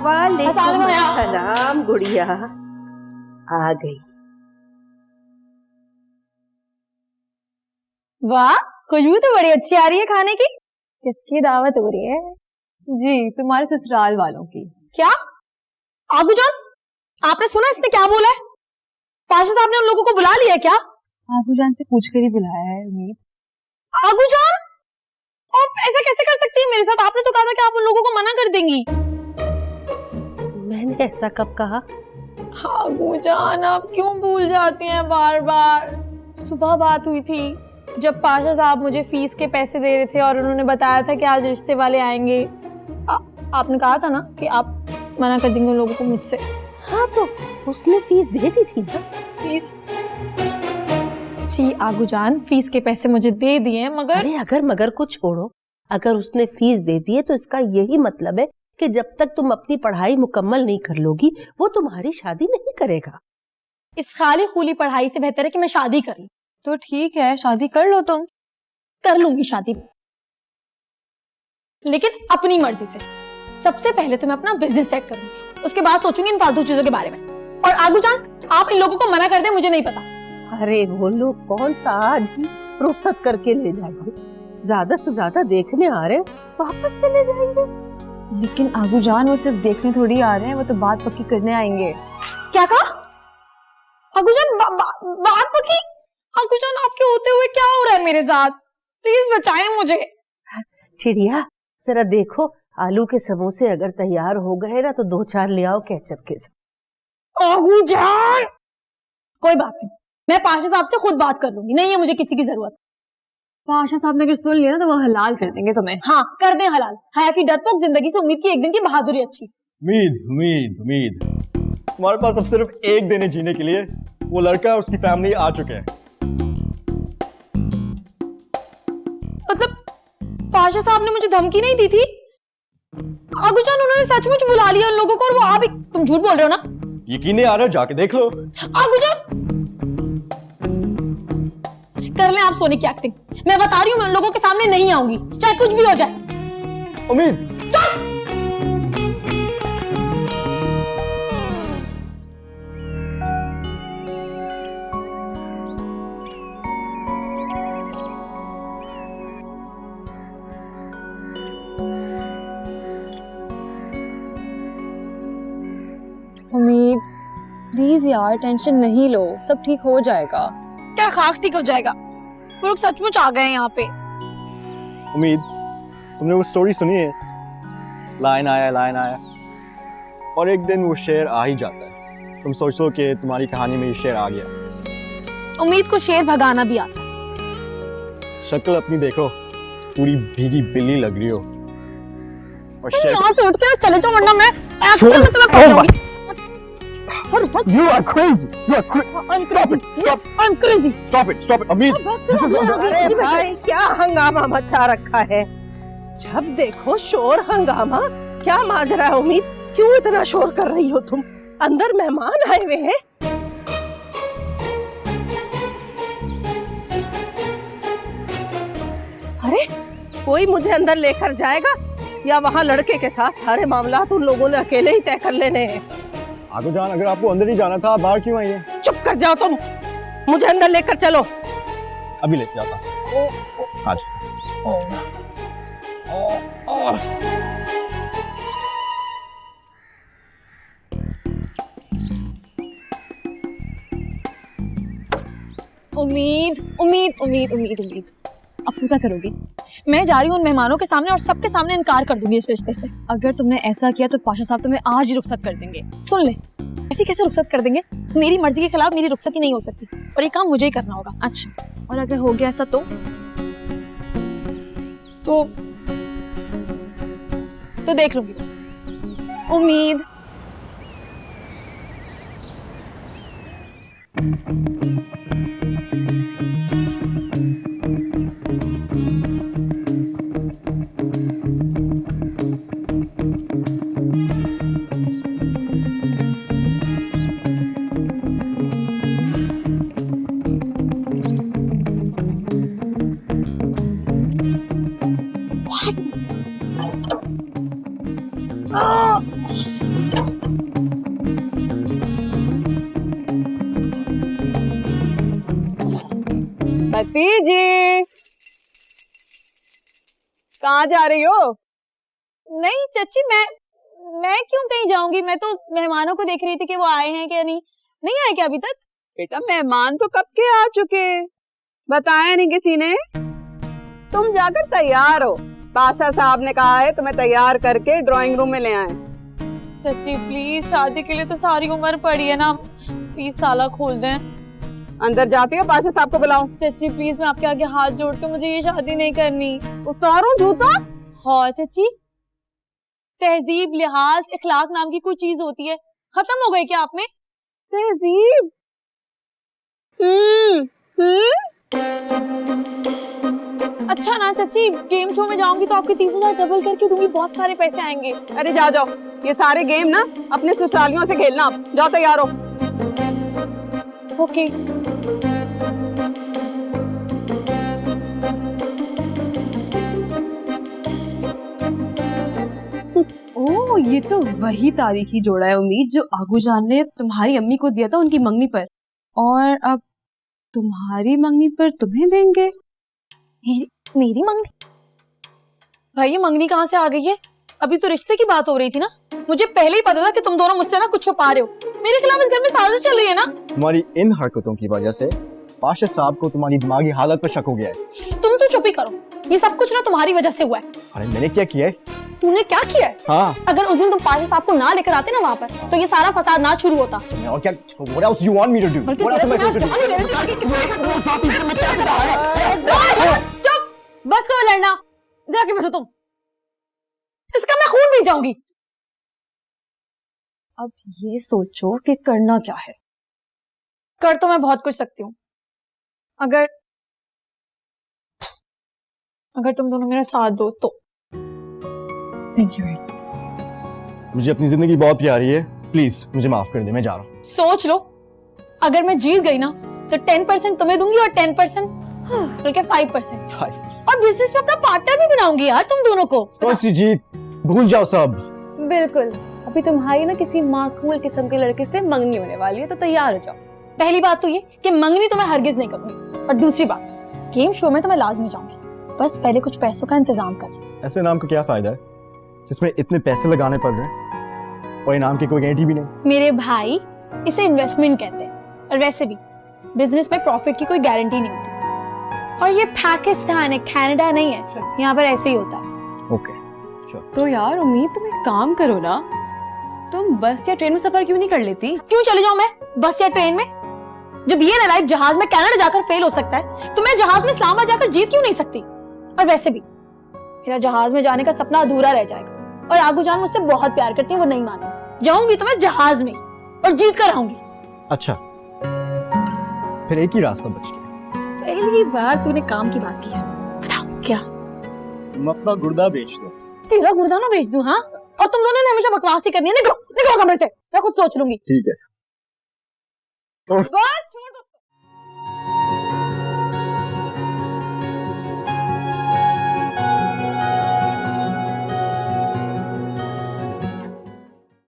वालेकुम सलाम गुड़िया, आ गई। वाह, खुशबू तो बड़ी अच्छी आ रही है खाने की। किसकी दावत हो रही है? जी, तुम्हारे ससुराल वालों की। क्या? आगू जान, आपने सुना इसने क्या बोला है? पाशा साहब ने उन लोगों को बुला लिया है क्या? आगू जान से पूछ कर ही बुलाया है उम्मीद। आगू जान, आप ऐसा कैसे कर सकती है मेरे साथ? आपने तो कहा था कि आप उन लोगों को मना कर देंगी। मैंने ऐसा कब कहा? आगू जान, आप क्यों भूल जाती हैं बार बार? सुबह बात हुई थी जब पाशा साहब मुझे फीस के पैसे दे रहे थे और उन्होंने बताया था कि आज रिश्ते वाले आएंगे। आपने कहा था ना कि आप मना कर देंगे उन लोगों को मुझसे। हाँ, तो उसने फीस दे दी थी ना। फीस? जी आगू जान, फीस के पैसे मुझे दे दिए, मगर अरे अगर मगर को छोड़ो, अगर उसने फीस दे दी है तो इसका यही मतलब है कि जब तक तुम अपनी पढ़ाई मुकम्मल नहीं कर लोगी वो तुम्हारी शादी नहीं करेगा। इस खाली खूली पढ़ाई से बेहतर है कि मैं शादी कर लूं। तो ठीक है, शादी कर लो तुम। कर लूंगी शादी, लेकिन अपनी मर्जी से। सबसे पहले तो मैं अपना बिजनेस सेट करूंगी, उसके बाद सोचूंगी इन फालतू चीजों के बारे में। और आगू जान, आप इन लोगों को मना कर दें, मुझे नहीं पता। अरे वो लोग कौन सा आज ही रुखसत करके ले जाएंगे, ज्यादा से ज्यादा देखने आ रहे हैं, वापस चले जाएंगे। लेकिन आगू जान, वो सिर्फ देखने थोड़ी आ रहे हैं, वो तो बात पक्की करने आएंगे। क्या कहा? आगू जान, बात पक्की? आगू जान, आपके होते हुए क्या हो रहा है मेरे साथ? प्लीज बचाएं मुझे। चिड़िया, जरा देखो आलू के समोसे अगर तैयार हो गए ना तो 2-4 ले आओ केचप के साथ। आगू जान, कोई बात नहीं, मैं पाशा साहब से खुद बात कर लूंगी, नहीं है मुझे किसी की जरूरत। पाशा साहब ने अगर सुन लिया ना तो वो हलाल कर देंगे तुम्हें। हाँ, कर दें हलाल। हया की डरपोक जिंदगी से उम्मीद की एक दिन की बहादुरी अच्छी। उम्मीद उम्मीद उम्मीद, तुम्हारे पास अब सिर्फ एक दिन है जीने के लिए। वो लड़का और उसकी फैमिली आ चुके हैं। मतलब पाशा साहब ने मुझे धमकी नहीं दी थी? आगू जान, उन्होंने सचमुच बुला लिया उन लोगों को, और वो आप ही तुम झूठ बोल रहे हो ना? यकीन नहीं आ रहा, जाके देख लो। आगू जान, कर लें आप सोने की एक्टिंग। मैं बता रही हूँ, मैं उन लोगों के सामने नहीं आऊंगी, चाहे कुछ भी हो जाए। उम्मीद, उम्मीद प्लीज यार, टेंशन नहीं लो, सब ठीक हो जाएगा। क्या खाक ठीक हो जाएगा? वो लोग सचमुच आ गए हैं यहाँ पे। उम्मीद, तुमने वो स्टोरी सुनी है? लाइन आया और एक दिन वो शेर आ ही जाता है। तुम सोचो कि तुम्हारी कहानी में ये शेर आ गया। उम्मीद को शेर भगाना भी आता है। शक्ल अपनी देखो, पूरी भीगी बिल्ली लग रही हो। और शेर यहाँ से उठ के चले जाओ, वरना मैं एक्चुअली में तुम्हें पकड़ूंगी। You are crazy. You are crazy. I'm crazy. Yes, I'm crazy. Stop it. Stop it. अमीर, this is अरे भाई, क्या हंगामा मचा रखा है? जब देखो शोर हंगामा। क्या माजरा है उम्मीद? क्यों इतना शोर कर रही हो तुम? अंदर मेहमान आए हुए हैं। अरे कोई मुझे अंदर लेकर जाएगा या वहाँ लड़के के साथ सारे मामला उन लोगों ने अकेले ही तय कर लेने हैं? आगू जान, अगर आपको अंदर ही जाना था, बाहर क्यों आई है? चुप कर जाओ तुम, मुझे अंदर लेकर चलो। अभी लेके जाता। आज उम्मीद उम्मीद उम्मीद उम्मीद उम्मीद, अब तुम क्या करोगी? मैं जा रही हूँ उन मेहमानों के सामने और सबके सामने इनकार कर दूंगी इस रिश्ते से। अगर तुमने ऐसा किया तो पाशा साहब तुम्हें आज ही रुखसत कर देंगे। सुन ले, ऐसी कैसे रुखसत कर देंगे? मेरी मर्जी के खिलाफ मेरी रुखसत ही नहीं हो सकती, और ये काम मुझे ही करना होगा। अच्छा, और अगर हो गया ऐसा तो देख लूंगी। उम्मीद, भतीजी कहाँ जा रही हो? नहीं चाची, मैं क्यों कहीं जाऊंगी? मैं तो मेहमानों को देख रही थी कि वो आए हैं क्या नहीं आए क्या अभी तक? बेटा मेहमान तो कब के आ चुके, बताया नहीं किसी ने। तुम जाकर तैयार हो, पाशा साहब ने कहा है तुम्हें तैयार करके ड्राइंग रूम में ले आए। चाची प्लीज, शादी के लिए तो सारी उम्र पड़ी है ना, प्लीज ताला खोल दें। अंदर जाती हो, पाशा साहब को बुलाऊं? चाची प्लीज, मैं आपके आगे हाथ जोड़ती हूँ, मुझे ये शादी नहीं करनी। उतारूं जूता? हाँ चाची, तहजीब, लिहाज, इखलाक नाम की कोई चीज होती है, खत्म हो गई क्या आप में? तहजीब? अच्छा ना चाची, गेम शो में जाऊंगी तो आपके 30,000 डबल करके दूंगी, बहुत सारे पैसे आएंगे। अरे जाओ, ये सारे गेम ना अपने ससुरालियों से खेलना। आप जाओ, तैयार हो। ओके। ओह, ये तो वही तारीखी जोड़ा है उम्मीद जो आगू जान ने तुम्हारी अम्मी को दिया था उनकी मंगनी पर, और अब तुम्हारी मंगनी पर तुम्हें देंगे। मेरी मंगनी? भाई ये मंगनी कहाँ से आ गई है? अभी तो रिश्ते की बात हो रही थी ना, मुझे पहले ही पता था कि तुम दोनों मुझसे ना कुछ छुपा रहे हो। मेरे खिलाफ इस घर में साजिश चल रही है ना। तुम्हारी इन हरकतों की वजह से पाशा साहब को तुम्हारी दिमागी हालत पर शक हो गया है। तुम तो चुप ही करो, ये सब कुछ ना तुम्हारी वजह से हुआ है। अरे मैंने क्या किया है? तूने क्या किया है? हाँ, अगर उस दिन तुम पाशा साहब को ना लेकर आते ना वहाँ पर, तो ये सारा फसाद ना शुरू होता। और क्या? What else you want me to do? What else am I supposed to do? चुप, बस करो लड़ना, जाके बैठो तुम, इसका मैं खून पी जाऊंगी। अब ये सोचो कि करना क्या है। कर तो मैं बहुत कुछ सकती हूँ, अगर तुम दोनों मेरा साथ दो तो। Thank you. मुझे अपनी जिंदगी बहुत प्यारी है, प्लीज मुझे माफ कर दे, मैं जा रहा हूँ। सोच लो, अगर मैं जीत गई ना तो 10% तुम्हें दूंगी और 10% बल्कि 5%। और बिजनेस में अपना पार्टनर भी बनाऊंगी यार तुम दोनों को। कौन सी जीत? भूल जाओ सब। बिल्कुल, अभी तुम्हारी ना किसी माकूल किस्म के लड़के से मंगनी होने वाली है, तो तैयार हो जाओ। पहली बात तो ये कि मंगनी तो मैं हरगिज नहीं करूंगी, और दूसरी बात, गेम शो में तो मैं लाजमी जाऊंगी, बस पहले कुछ पैसों का इंतजाम कर। ऐसे नाम का क्या फायदा है जिसमें इतने पैसे लगाने पड़ रहे हैं और इनाम की कोई गारंटी भी नहीं? मेरे भाई, इसे इन्वेस्टमेंट कहते हैं, और वैसे भी बिजनेस में प्रॉफिट की कोई गारंटी नहीं होती। और ये पाकिस्तान है, कनाडा नहीं है, यहाँ पर ऐसे ही होता है। ओके, तो यार उम्मीद, तुम एक काम करो ना, तुम बस या ट्रेन में सफर क्यों नहीं कर लेती? क्यों चली जाऊं मैं बस या ट्रेन में? जब ये नालायक जहाज में कनाडा जाकर फेल हो सकता है, तो मैं जहाज में इस्लामाबाद जाकर जीत क्यों नहीं सकती? और वैसे भी मेरा जहाज में जाने का सपना अधूरा रह जाएगा, और आगू जान मुझसे बहुत प्यार करती है, वो नहीं मानेगी। जाऊंगी तो मैं जहाज में और जीत कर आऊंगी। अच्छा, फिर एक ही रास्ता बच गया। पहली बार तूने काम की बात की है। बताओ क्या? तुम अपना गुर्दा बेच दो। तेरा गुर्दा ना बेच दूं? हाँ, और तुम दोनों ने हमेशा बकवास ही करनी है। निकलो निकलो कमरे से, मैं खुद सोच लूंगी। ठीक है। बस छोड़।